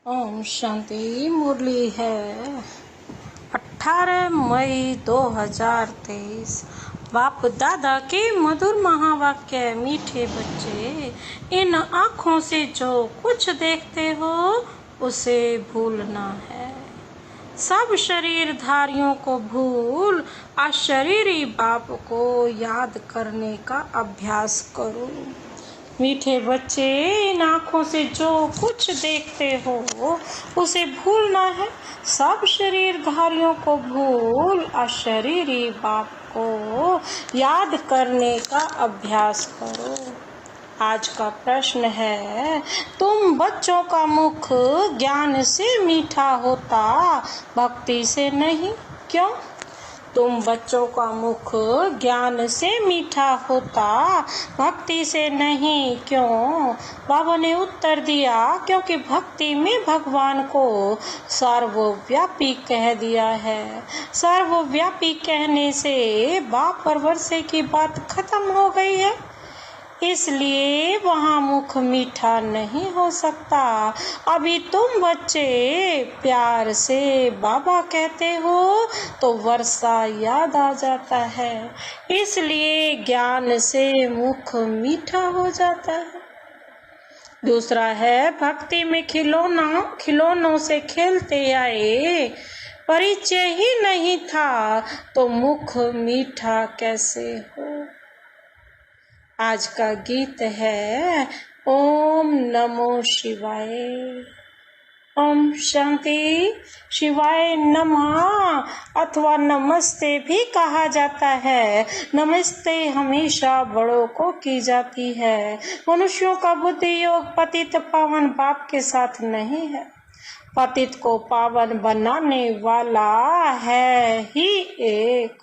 ओम शांति। मुरली है 18 मई 2023। बाप दादा के मधुर महावाक्य। मीठे बच्चे, इन आँखों से जो कुछ देखते हो उसे भूलना है। सब शरीरधारियों को भूल अशरीरी बाप को याद करने का अभ्यास करो। मीठे बच्चे, इन आँखों से जो कुछ देखते हो उसे भूलना है। सब शरीरधारियों को भूल अशरीरी बाप को याद करने का अभ्यास करो। आज का प्रश्न है, तुम बच्चों का मुख ज्ञान से मीठा होता, भक्ति से नहीं, क्यों? तुम बच्चों का मुख ज्ञान से मीठा होता, भक्ति से नहीं, क्यों? बाबा ने उत्तर दिया, क्योंकि भक्ति में भगवान को सर्वव्यापी कह दिया है। सर्वव्यापी कहने से बाप और वर्षे की बात खत्म हो गई है, इसलिए वहाँ मुख मीठा नहीं हो सकता। अभी तुम बच्चे प्यार से बाबा कहते हो तो वर्षा याद आ जाता है, इसलिए ज्ञान से मुख मीठा हो जाता है। दूसरा है, भक्ति में खिलौनों से खेलते आए, परिचय ही नहीं था तो मुख मीठा कैसे हो। आज का गीत है ओम नमो शिवाय। ओम शांति। शिवाय नमः अथवा नमस्ते भी कहा जाता है। नमस्ते हमेशा बड़ों को की जाती है। मनुष्यों का बुद्धि योग पतित पावन बाप के साथ नहीं है। पतित को पावन बनाने वाला है ही एक,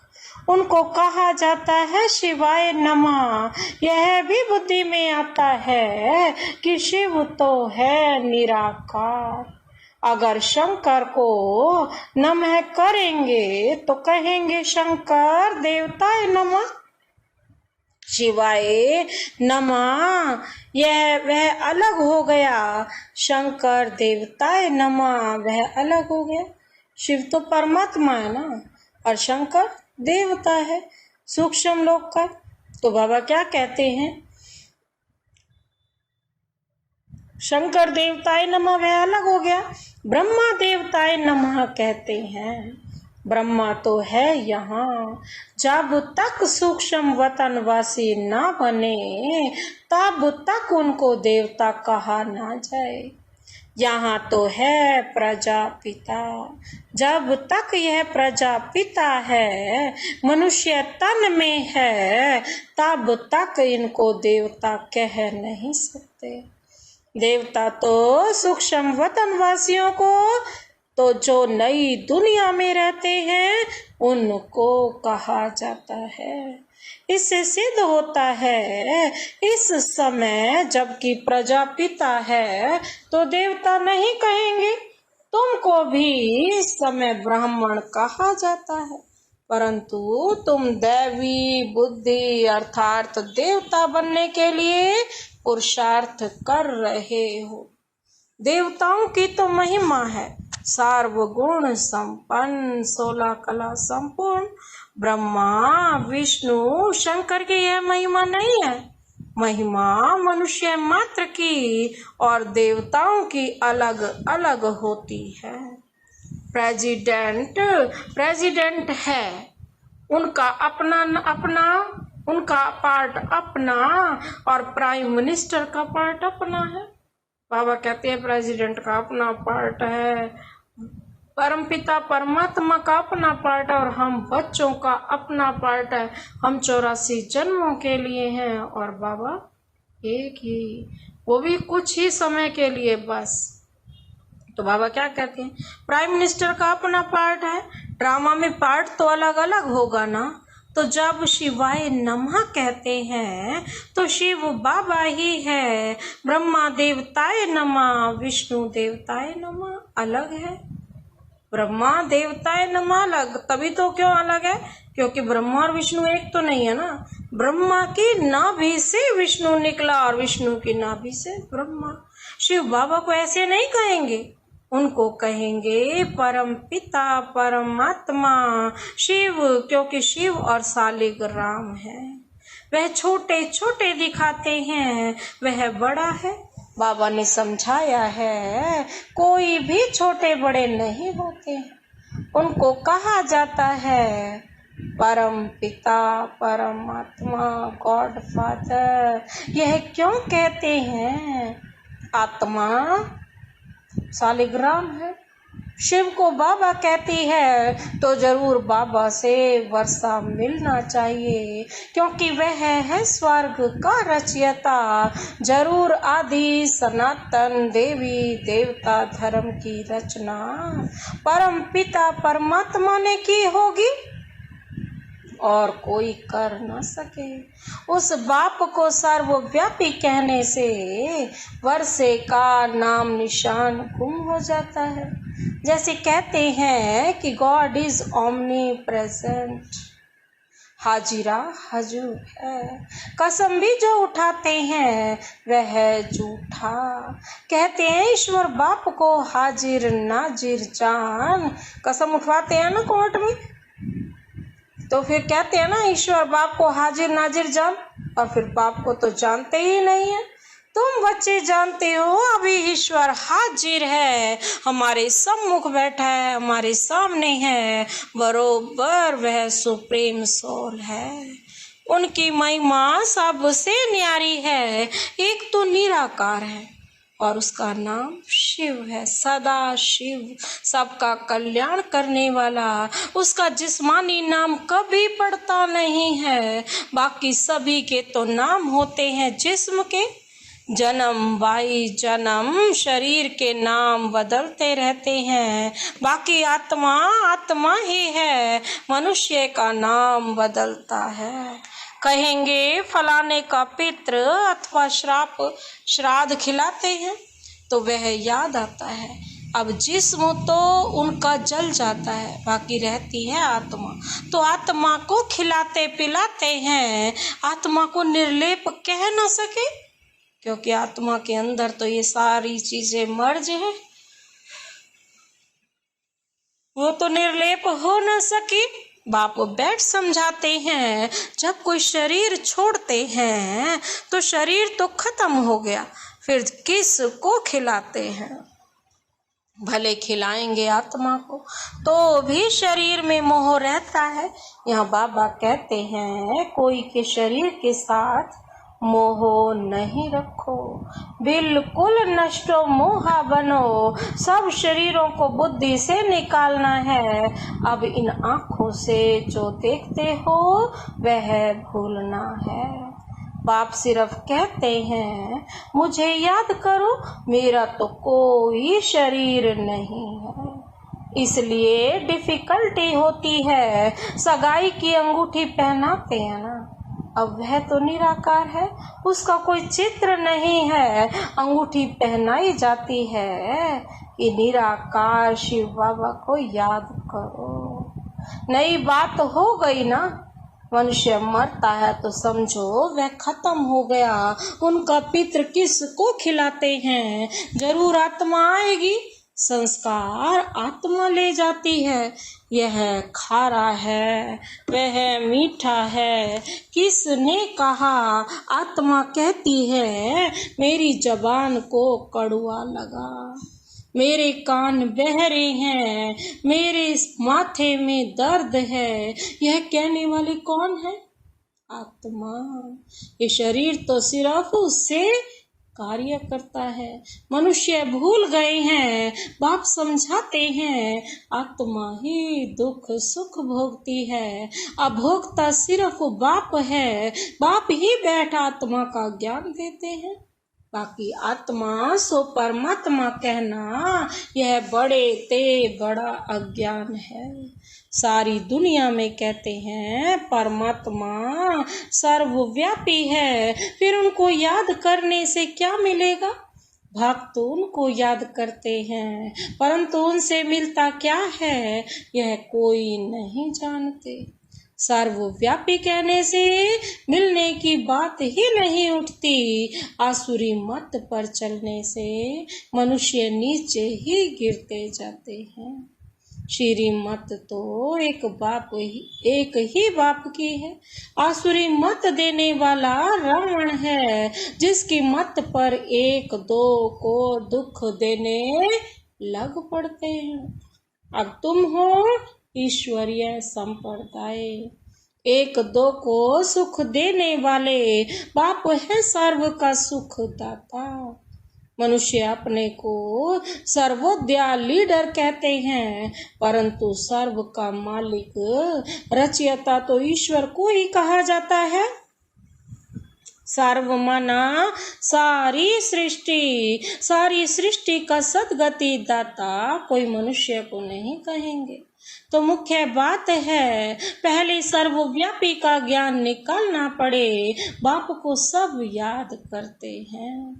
उनको कहा जाता है शिवाय नमः। यह भी बुद्धि में आता है कि शिव तो है निराकार। अगर शंकर को नमः करेंगे तो कहेंगे शंकर देवताय नमः। शिवाय नमः यह वह अलग हो गया, शंकर देवताय नमः वह अलग हो गया। शिव तो परमात्मा है ना, और शंकर देवता है, सूक्ष्म लोक का। तो बाबा क्या कहते हैं, शंकर देवताय नमः वह अलग हो गया। ब्रह्मा देवताय नमः कहते हैं। ब्रह्मा तो है यहाँ, जब तक सूक्ष्म वतनवासी ना बने तब तक उनको देवता कहा ना जाए। यहाँ तो है प्रजापिता, जब तक यह प्रजापिता है, मनुष्य तन में है, तब तक इनको देवता कह नहीं सकते। देवता तो सूक्ष्म वतनवासियों को, तो जो नई दुनिया में रहते हैं उनको कहा जाता है। इससे सिद्ध होता है इस समय जबकि प्रजापिता है तो देवता नहीं कहेंगे। तुमको भी इस समय ब्राह्मण कहा जाता है, परंतु तुम दैवी बुद्धि अर्थात देवता बनने के लिए पुरुषार्थ कर रहे हो। देवताओं की तो महिमा है, सार्वगुण संपन्न, 16 कला संपूर्ण। ब्रह्मा विष्णु शंकर की यह महिमा नहीं है। महिमा मनुष्य मात्र की और देवताओं की अलग अलग होती है। प्रेसिडेंट है, उनका अपना उनका पार्ट अपना, और प्राइम मिनिस्टर का पार्ट अपना है। बाबा कहते हैं प्रेसिडेंट का अपना पार्ट है, परमपिता परमात्मा का अपना पार्ट है, और हम बच्चों का अपना पार्ट है। हम 84 जन्मों के लिए हैं और बाबा एक ही, वो भी कुछ ही समय के लिए बस। तो बाबा क्या कहते हैं, प्राइम मिनिस्टर का अपना पार्ट है। ड्रामा में पार्ट तो अलग अलग होगा ना। तो जब शिवाय नमः कहते हैं तो शिव बाबा ही है। ब्रह्मा देवताय नमः, विष्णु देवताय नमः अलग है। ब्रह्मा देवताय नमः अलग, तभी तो क्यों अलग है, क्योंकि ब्रह्मा और विष्णु एक तो नहीं है ना। ब्रह्मा की नाभि से विष्णु निकला और विष्णु की नाभि से ब्रह्मा। शिव बाबा को ऐसे नहीं कहेंगे, उनको कहेंगे परम पिता परमात्मा शिव, क्योंकि शिव और सालिग्राम है। वह छोटे छोटे दिखाते हैं, वह बड़ा है। बाबा ने समझाया है कोई भी छोटे बड़े नहीं होते। उनको कहा जाता है परम पिता परमात्मा, गॉड फादर। यह क्यों कहते हैं? आत्मा सालिग्राम है। शिव को बाबा कहती है तो जरूर बाबा से वर्षा मिलना चाहिए, क्योंकि वह है स्वर्ग का रचयिता। जरूर आदि सनातन देवी देवता धर्म की रचना परम पिता परमात्मा ने की होगी और कोई कर न सके। उस बाप को सर्वव्यापी कहने से वर्षे का नाम निशान गुम हो जाता है। जैसे कहते हैं कि गॉड इज ओमनी प्रेजेंट, हाजिरा हजूर है। कसम भी जो उठाते हैं वह झूठा। कहते हैं ईश्वर बाप को हाजिर नाजिर जान। कसम उठवाते हैं ना कोर्ट में, तो फिर कहते हैं ना ईश्वर बाप को हाजिर नाजिर जान, और फिर बाप को तो जानते ही नहीं है। तुम बच्चे जानते हो अभी ईश्वर हाजिर है, हमारे सम्मुख बैठा है, हमारे सामने है, बरोबर वह सुप्रीम सोल है। उनकी महिमा सबसे न्यारी है। एक तो निराकार है और उसका नाम शिव है, सदा शिव, सबका कल्याण करने वाला। उसका जिस्मानी नाम कभी पड़ता नहीं है। बाकी सभी के तो नाम होते हैं जिस्म के। जन्म बाई जन्म शरीर के नाम बदलते रहते हैं। बाकी आत्मा आत्मा ही है, मनुष्य का नाम बदलता है। कहेंगे फलाने का पितृ अथवा श्राद्ध खिलाते हैं तो वह याद आता है। अब जिस्म तो उनका जल जाता है, बाकी रहती है आत्मा। तो आत्मा को खिलाते पिलाते हैं। आत्मा को निर्लेप कह न सके, क्योंकि आत्मा के अंदर तो ये सारी चीजें मर्ज है, वो तो निर्लेप हो न सके। बाप बैठ समझाते हैं जब कोई शरीर छोड़ते हैं तो शरीर तो खत्म हो गया, फिर किस को खिलाते हैं? भले खिलाएंगे आत्मा को तो भी शरीर में मोह रहता है। यहाँ बाबा कहते हैं कोई के शरीर के साथ मोह नहीं रखो, बिल्कुल नष्टो मोहा बनो। सब शरीरों को बुद्धि से निकालना है। अब इन आँखों से जो देखते हो वह भूलना है। बाप सिर्फ कहते हैं मुझे याद करो, मेरा तो कोई शरीर नहीं है। इसलिए डिफिकल्टी होती है। सगाई की अंगूठी पहनाते हैं ना, अब वह तो निराकार है, उसका कोई चित्र नहीं है, अंगूठी पहनाई जाती है कि निराकार शिव बाबा को याद करो। नई बात हो गई ना, मनुष्य मरता है तो समझो वह खत्म हो गया। उनका पितृ किसको खिलाते हैं? जरूर आत्मा आएगी, संस्कार आत्मा ले जाती है। यह खारा है, वह मीठा है। किसने कहा? आत्मा कहती है मेरी जबान को कड़वा लगा, मेरे कान बहरे हैं, मेरे माथे में दर्द है। यह कहने वाली कौन है? आत्मा। ये शरीर तो सिर्फ उससे कार्य करता है। मनुष्य भूल गए हैं। बाप समझाते हैं आत्मा ही दुख सुख भोगती है, अभोक्ता सिर्फ बाप है। बाप ही बैठ आत्मा का ज्ञान देते हैं। बाकी आत्मा सो परमात्मा कहना यह बड़े ते बड़ा अज्ञान है। सारी दुनिया में कहते हैं परमात्मा सर्वव्यापी है, फिर उनको याद करने से क्या मिलेगा? भक्त उनको याद करते हैं, परंतु उनसे मिलता क्या है यह कोई नहीं जानते। सर्वव्यापी कहने से मिलने की बात ही नहीं उठती। आसुरी मत पर चलने से मनुष्य नीचे ही गिरते जाते हैं। श्रीमत तो एक ही बाप की है। आसुरी मत देने वाला रावण है, जिसकी मत पर एक दो को दुख देने लग पड़ते हैं। अब तुम हो ईश्वरीय संप्रदाय, एक दो को सुख देने वाले बाप है सर्व का सुख दाता। मनुष्य अपने को सर्वोदया लीडर कहते हैं, परंतु सर्व का मालिक रचयिता तो ईश्वर को ही कहा जाता है। सर्व माना सारी सृष्टि का सद्गति दाता कोई मनुष्य को नहीं कहेंगे। तो मुख्य बात है, पहले सर्वव्यापी का ज्ञान निकालना पड़े। बाप को सब याद करते हैं।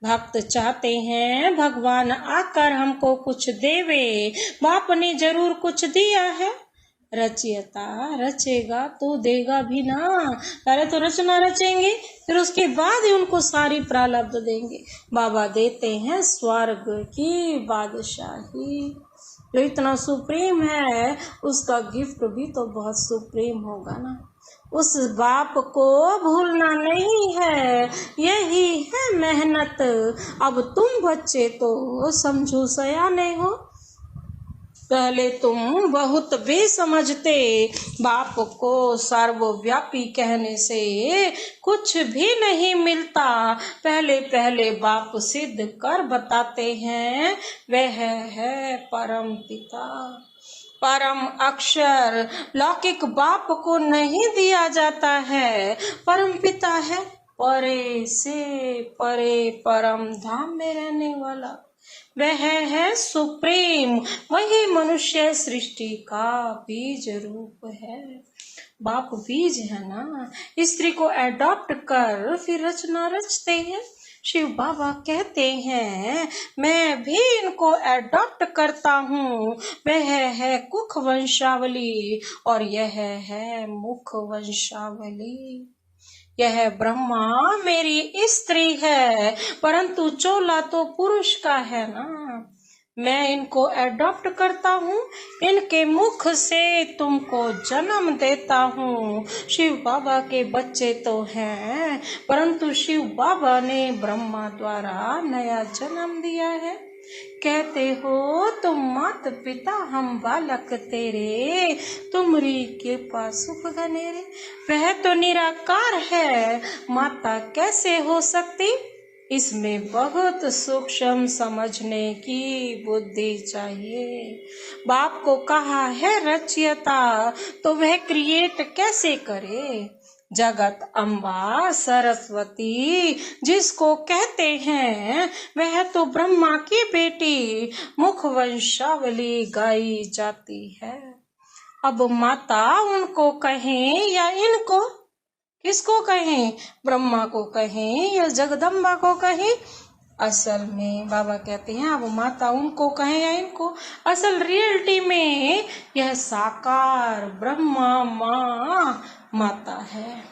भक्त चाहते हैं भगवान आकर हमको कुछ देवे। बाप ने जरूर कुछ दिया है। रचयिता रचेगा तो देगा भी ना। पहले तो रचना रचेंगे, फिर उसके बाद ही उनको सारी प्रारब्ध देंगे। बाबा देते हैं स्वर्ग की बादशाही। जो इतना सुप्रीम है, उसका गिफ्ट भी तो बहुत सुप्रीम होगा ना। उस बाप को भूलना नहीं है, यही है मेहनत। अब तुम बच्चे तो समझो सयाने हो। पहले तुम बहुत बेसमझते। बाप को सर्वव्यापी कहने से कुछ भी नहीं मिलता। पहले पहले बाप सिद्ध कर बताते हैं, वह है परम पिता, परम अक्षर। लौकिक बाप को नहीं दिया जाता है। परम पिता है परे से परे परम धाम में रहने वाला। वह है सुप्रीम, वही मनुष्य सृष्टि का बीज रूप है। बाप बीज है ना, स्त्री को एडॉप्ट कर फिर रचना रचते हैं। शिव बाबा कहते हैं, मैं भी इनको एडॉप्ट करता हूँ। वह है कुख वंशावली और यह है मुख वंशावली। यह ब्रह्मा मेरी स्त्री है, परंतु चोला तो पुरुष का है ना। मैं इनको एडॉप्ट करता हूँ, इनके मुख से तुमको जन्म देता हूँ। शिव बाबा के बच्चे तो हैं, परंतु शिव बाबा ने ब्रह्मा द्वारा नया जन्म दिया है। कहते हो तुम मात पिता हम बालक तेरे, तुमरी कृपा सुख घनेरे। वह तो निराकार है, माता कैसे हो सकती। इसमें बहुत सूक्ष्म समझने की बुद्धि चाहिए। बाप को कहा है रचयिता, तो वह क्रिएट कैसे करे। जगत अम्बा सरस्वती जिसको कहते हैं, वह तो ब्रह्मा की बेटी मुख वंशावली गाई जाती है। अब माता उनको कहें या इनको, किसको कहें, ब्रह्मा को कहें या जगदम्बा को कहें। असल में बाबा कहते हैं अब माता उनको कहें या इनको, असल रियलिटी में यह साकार ब्रह्मा माँ माता है,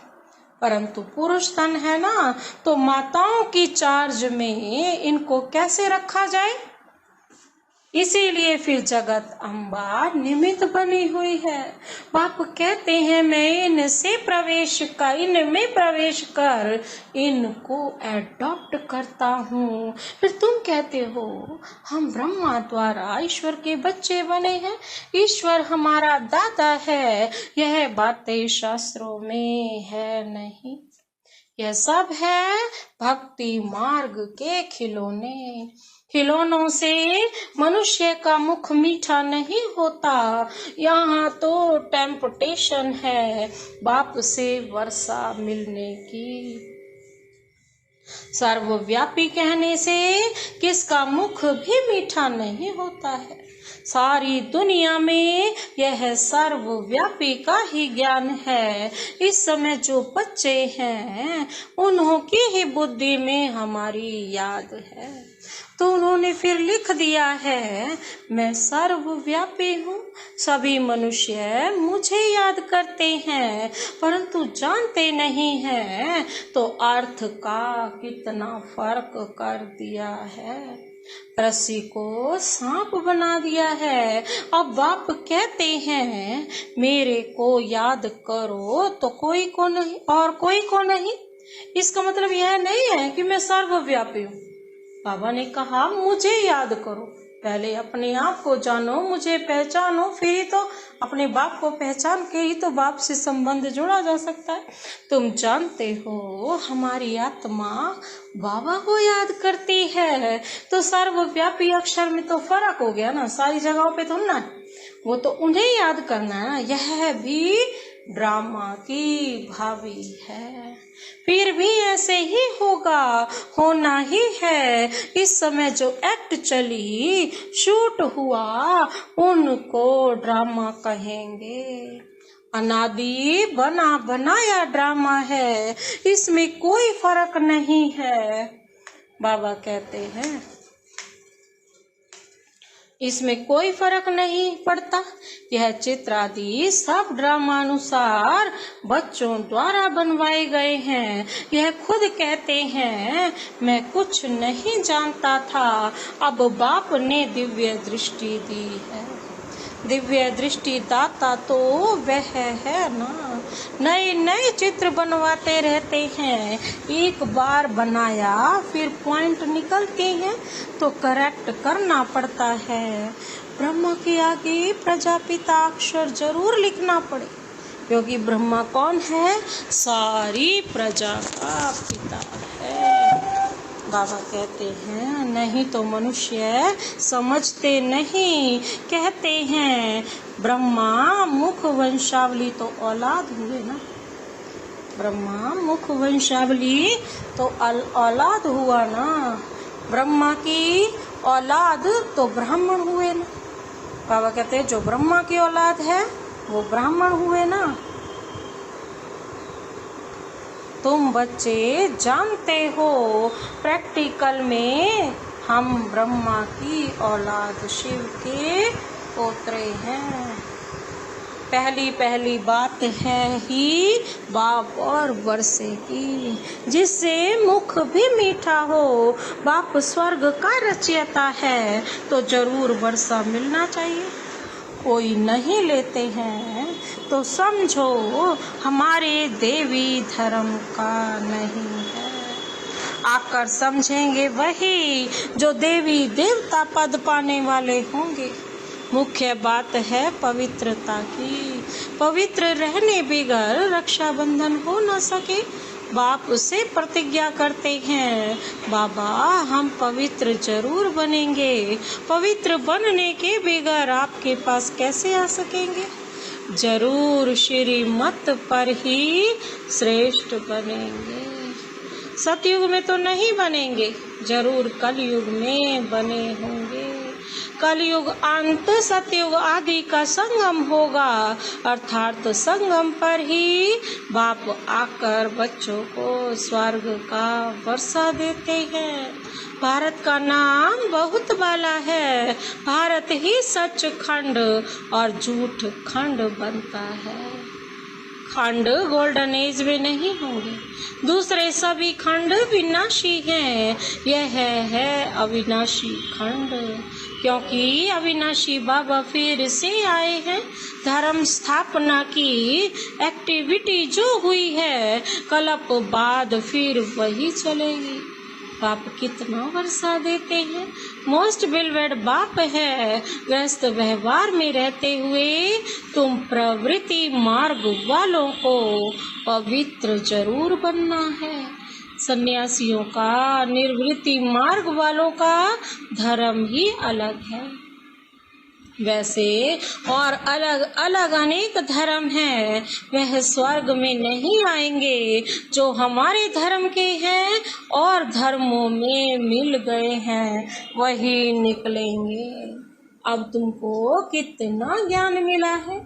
परंतु पुरुष तन है ना, तो माताओं की चार्ज में इनको कैसे रखा जाए। इसीलिए फिर जगत अम्बा निमित्त बनी हुई है। बाप कहते हैं मैं इनमें प्रवेश कर इनको एडॉप्ट करता हूँ। फिर तुम कहते हो हम ब्रह्मा द्वारा ईश्वर के बच्चे बने हैं, ईश्वर हमारा दादा है। यह बातें शास्त्रों में है नहीं, यह सब है भक्ति मार्ग के खिलौने। खिलौनों से मनुष्य का मुख मीठा नहीं होता। यहाँ तो टेम्पटेशन है बाप से वर्षा मिलने की। सर्वव्यापी कहने से किसका मुख भी मीठा नहीं होता है। सारी दुनिया में यह सर्वव्यापी का ही ज्ञान है। इस समय जो बच्चे हैं उन्हों की ही बुद्धि में हमारी याद है। तो उन्होंने फिर लिख दिया है, मैं सर्वव्यापी हूँ, सभी मनुष्य मुझे याद करते हैं परंतु जानते नहीं हैं, तो अर्थ का कितना फर्क कर दिया है। रस्सी को सांप बना दिया है। अब बाप कहते हैं मेरे को याद करो तो कोई को नहीं और कोई को नहीं। इसका मतलब यह नहीं है कि मैं सर्वव्यापी हूँ। बाबा ने कहा मुझे याद करो, पहले अपने आप को जानो, मुझे पहचानो, फिर ही तो अपने बाप को पहचान के ही तो बाप से संबंध जोड़ा जा सकता है। तुम जानते हो हमारी आत्मा बाबा को याद करती है, तो सर्वव्यापी अक्षर में तो फर्क हो गया ना, सारी जगहों पे थोड़ा ना, वो तो उन्हें याद करना है ना। यह भी ड्रामा की भाभी है, फिर भी ऐसे ही होगा, होना ही है। इस समय जो एक्ट चली, शूट हुआ, उनको ड्रामा कहेंगे। अनादि बना बनाया ड्रामा है, इसमें कोई फर्क नहीं है। बाबा कहते हैं इसमें कोई फर्क नहीं पड़ता। यह चित्र आदि सब ड्रामानुसार बच्चों द्वारा बनवाए गए हैं। यह खुद कहते हैं मैं कुछ नहीं जानता था, अब बाप ने दिव्य दृष्टि दी है। दिव्य दृष्टि दाता तो वह है ना। नए नए चित्र बनवाते रहते हैं, एक बार बनाया फिर पॉइंट निकलते हैं तो करेक्ट करना पड़ता है। ब्रह्मा के आगे प्रजापिता अक्षर जरूर लिखना पड़े, क्योंकि ब्रह्मा कौन है? सारी प्रजा का पिता है। बाबा कहते हैं नहीं तो मनुष्य समझते नहीं। कहते हैं ब्रह्मा मुख वंशावली तो औलाद हुए ना, ब्रह्मा मुख वंशावली तो औलाद हुआ ना। ब्रह्मा की औलाद तो ब्राह्मण हुए ना। बाबा कहते हैं जो ब्रह्मा की औलाद है वो ब्राह्मण हुए ना। तुम बच्चे जानते हो प्रैक्टिकल में हम ब्रह्मा की औलाद शिव के पोतरे हैं। पहली बात है ही बाप और वर्षे की, जिससे मुख भी मीठा हो। बाप स्वर्ग का रचयिता है तो जरूर वर्षा मिलना चाहिए। कोई नहीं लेते हैं तो समझो हमारे देवी धर्म का नहीं है। आकर समझेंगे वही जो देवी देवता पद पाने वाले होंगे। मुख्य बात है पवित्रता की। पवित्र रहने बगैर रक्षाबंधन हो न सके। बाप से प्रतिज्ञा करते हैं बाबा हम पवित्र जरूर बनेंगे। पवित्र बनने के बगैर आपके पास कैसे आ सकेंगे? जरूर श्रीमत पर ही श्रेष्ठ बनेंगे। सतयुग में तो नहीं बनेंगे, जरूर कलयुग में बने होंगे। कलयुग अंत सतयुग आदि का संगम होगा, अर्थात संगम पर ही बाप आकर बच्चों को स्वर्ग का वर्षा देते हैं। भारत का नाम बहुत बाला है। भारत ही सच खंड और झूठ खंड बनता है। खंड गोल्डन एज में नहीं होंगे, दूसरे सभी खंड विनाशी हैं। यह है अविनाशी खंड, क्योंकि अविनाशी बाबा फिर से आए हैं। धर्म स्थापना की एक्टिविटी जो हुई है कल्प बाद फिर वही चलेगी। बाप कितना वर्षा देते हैं। मोस्ट बिलवेड बाप है। व्यस्त व्यवहार में रहते हुए तुम प्रवृत्ति मार्ग वालों को पवित्र जरूर बनना है। सन्यासियों का, निर्वृत्ति मार्ग वालों का धर्म ही अलग है। वैसे और अलग अलग अनेक धर्म हैं, वह स्वर्ग में नहीं आएंगे। जो हमारे धर्म के हैं और धर्मों में मिल गए हैं वही निकलेंगे। अब तुमको कितना ज्ञान मिला है।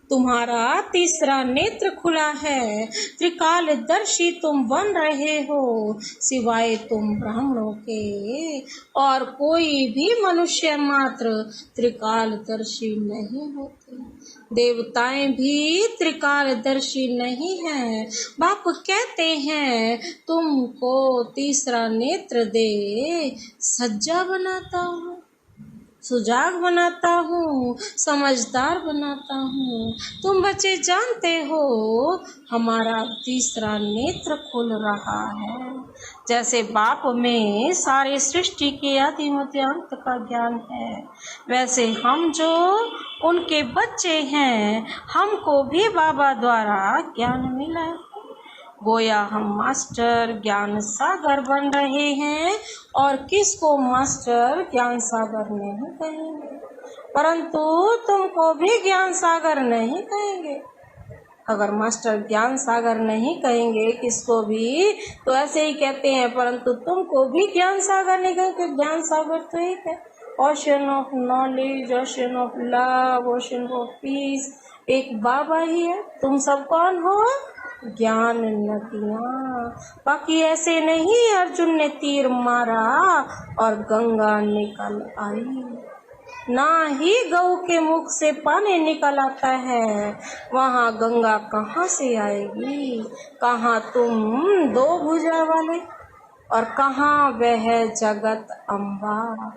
तुम्हारा तीसरा नेत्र खुला है, त्रिकालदर्शी तुम बन रहे हो। सिवाय तुम ब्राह्मणों के और कोई भी मनुष्य मात्र त्रिकालदर्शी नहीं होते। देवताएं भी त्रिकालदर्शी नहीं हैं। बाप कहते हैं तुमको तीसरा नेत्र दे सज्जा बनाता हूँ, सुजाग बनाता हूँ, समझदार बनाता हूँ। तुम बच्चे जानते हो हमारा तीसरा नेत्र खुल रहा है। जैसे बाप में सारे सृष्टि के आदि मध्य अंत का ज्ञान है, वैसे हम जो उनके बच्चे हैं हमको भी बाबा द्वारा ज्ञान मिला है। गोया हम मास्टर ज्ञान सागर बन रहे हैं और किसको मास्टर ज्ञान सागर नहीं कहेंगे, परंतु तुमको भी ज्ञान सागर नहीं कहेंगे। अगर मास्टर ज्ञान सागर नहीं कहेंगे किसको भी तो ऐसे ही कहते हैं, परंतु तुमको भी ज्ञान सागर नहीं कहेंगे। ज्ञान सागर तो एक है, ocean of knowledge, ocean of love, ocean of peace, एक बाबा ही है। तुम सब कौन हो? ज्ञान नदियाँ। बाकी ऐसे नहीं अर्जुन ने तीर मारा और गंगा निकल आई, ना ही गऊ के मुख से पानी निकल आता है, वहाँ गंगा कहाँ से आएगी? कहाँ तुम दो भुजा वाले और कहाँ वह जगत अम्बा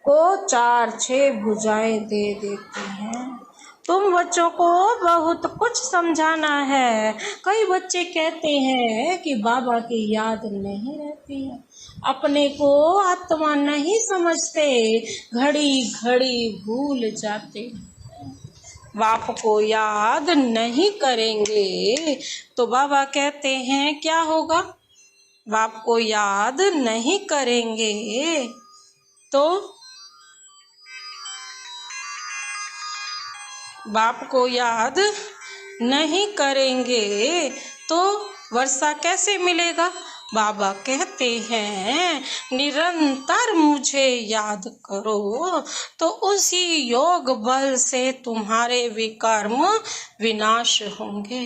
को 4-6 भुजाएं दे देती हैं। तुम बच्चों को बहुत कुछ समझाना है। कई बच्चे कहते हैं कि बाबा की याद नहीं रहती है, अपने को आत्मा नहीं समझते, घड़ी घड़ी भूल जाते, बाप को याद नहीं करेंगे तो बाबा कहते हैं क्या होगा? बाप को याद नहीं करेंगे तो बाप को याद नहीं करेंगे तो वर्षा कैसे मिलेगा? बाबा कहते हैं निरंतर मुझे याद करो तो उसी योग बल से तुम्हारे विकर्म विनाश होंगे।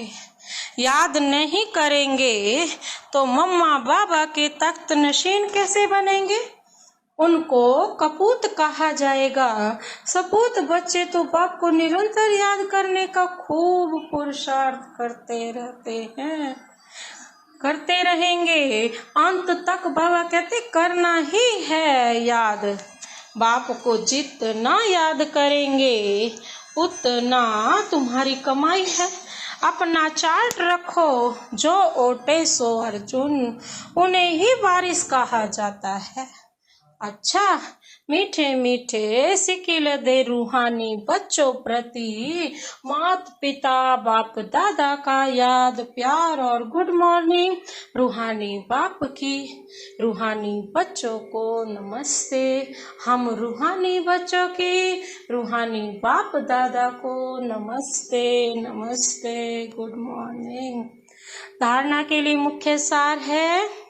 याद नहीं करेंगे तो मम्मा बाबा के तख्त नशीन कैसे बनेंगे? उनको कपूत कहा जाएगा। सपूत बच्चे तो बाप को निरंतर याद करने का खूब पुरुषार्थ करते रहते हैं, करते रहेंगे अंत तक। बाबा कहते करना ही है याद। बाप को जितना याद करेंगे उतना तुम्हारी कमाई है। अपना चार्ट रखो, जो ओटे सो अर्जुन, उन्हें ही वारिस कहा जाता है। अच्छा, मीठे मीठे सिकिल दे रूहानी बच्चों प्रति माता पिता बाप दादा का याद प्यार और गुड मॉर्निंग। रूहानी बाप की रूहानी बच्चों को नमस्ते। हम रूहानी बच्चों की रूहानी बाप दादा को नमस्ते नमस्ते, गुड मॉर्निंग। धारणा के लिए मुख्य सार है,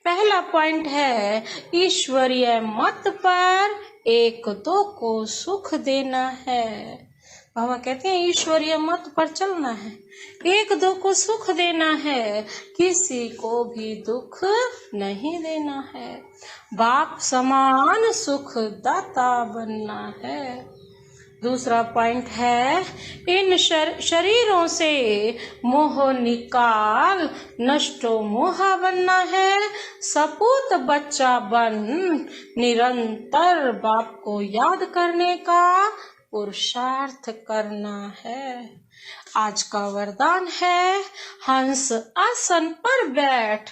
पहला पॉइंट है ईश्वरीय मत पर एक दो को सुख देना है। बाबा कहते हैं ईश्वरीय मत पर चलना है, एक दो को सुख देना है, किसी को भी दुख नहीं देना है। बाप समान सुख दाता बनना है। दूसरा पॉइंट है इन शरीरों से मोह निकाल नष्टो मोहा बनना है। सपूत बच्चा बन निरंतर बाप को याद करने का पुरुषार्थ करना है। आज का वरदान है हंस आसन पर बैठ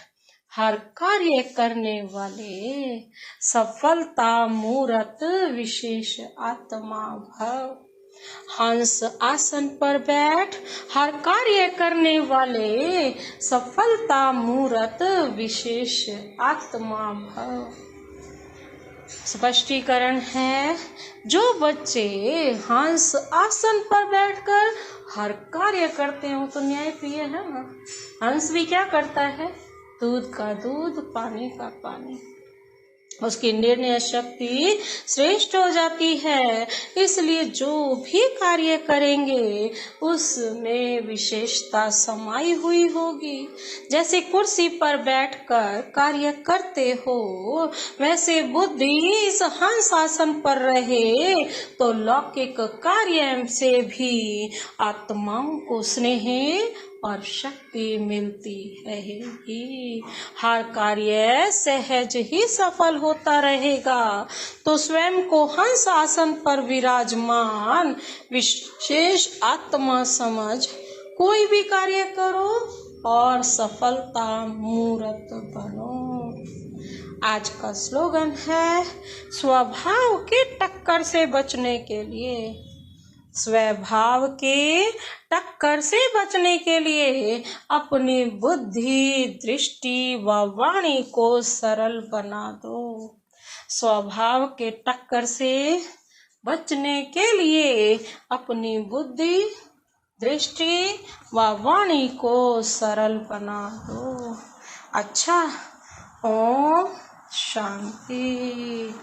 हर कार्य करने वाले, सफलता मूरत विशेष आत्मा भव। हंस आसन पर बैठ हर कार्य करने वाले, सफलता मूरत विशेष आत्मा भव। स्पष्टीकरण है, जो बच्चे हंस आसन पर बैठकर हर कार्य करते हैं वो तो न्याय प्रिय है ना। हंस भी क्या करता है? दूध का दूध, पानी का पानी। उसकी निर्णय शक्ति श्रेष्ठ हो जाती है। इसलिए जो भी कार्य करेंगे उसमें विशेषता समाई हुई होगी। जैसे कुर्सी पर बैठकर कार्य करते हो, वैसे बुद्धि इस हंस आसन पर रहे तो लौकिक कार्य से भी आत्माओं को स्नेह और शक्ति मिलती रहेगी। हर कार्य सहज ही सफल होता रहेगा। तो स्वयं को हंस आसन पर विराजमान विशेष आत्मा समझ कोई भी कार्य करो और सफलता मूर्त बनो। आज का स्लोगन है, स्वभाव की टक्कर से बचने के लिए, स्वभाव के टक्कर से बचने के लिए अपनी बुद्धि, दृष्टि व वाणी को सरल बना दो। स्वभाव के टक्कर से बचने के लिए अपनी बुद्धि, दृष्टि व वाणी को सरल बना दो। अच्छा, ओम शांति।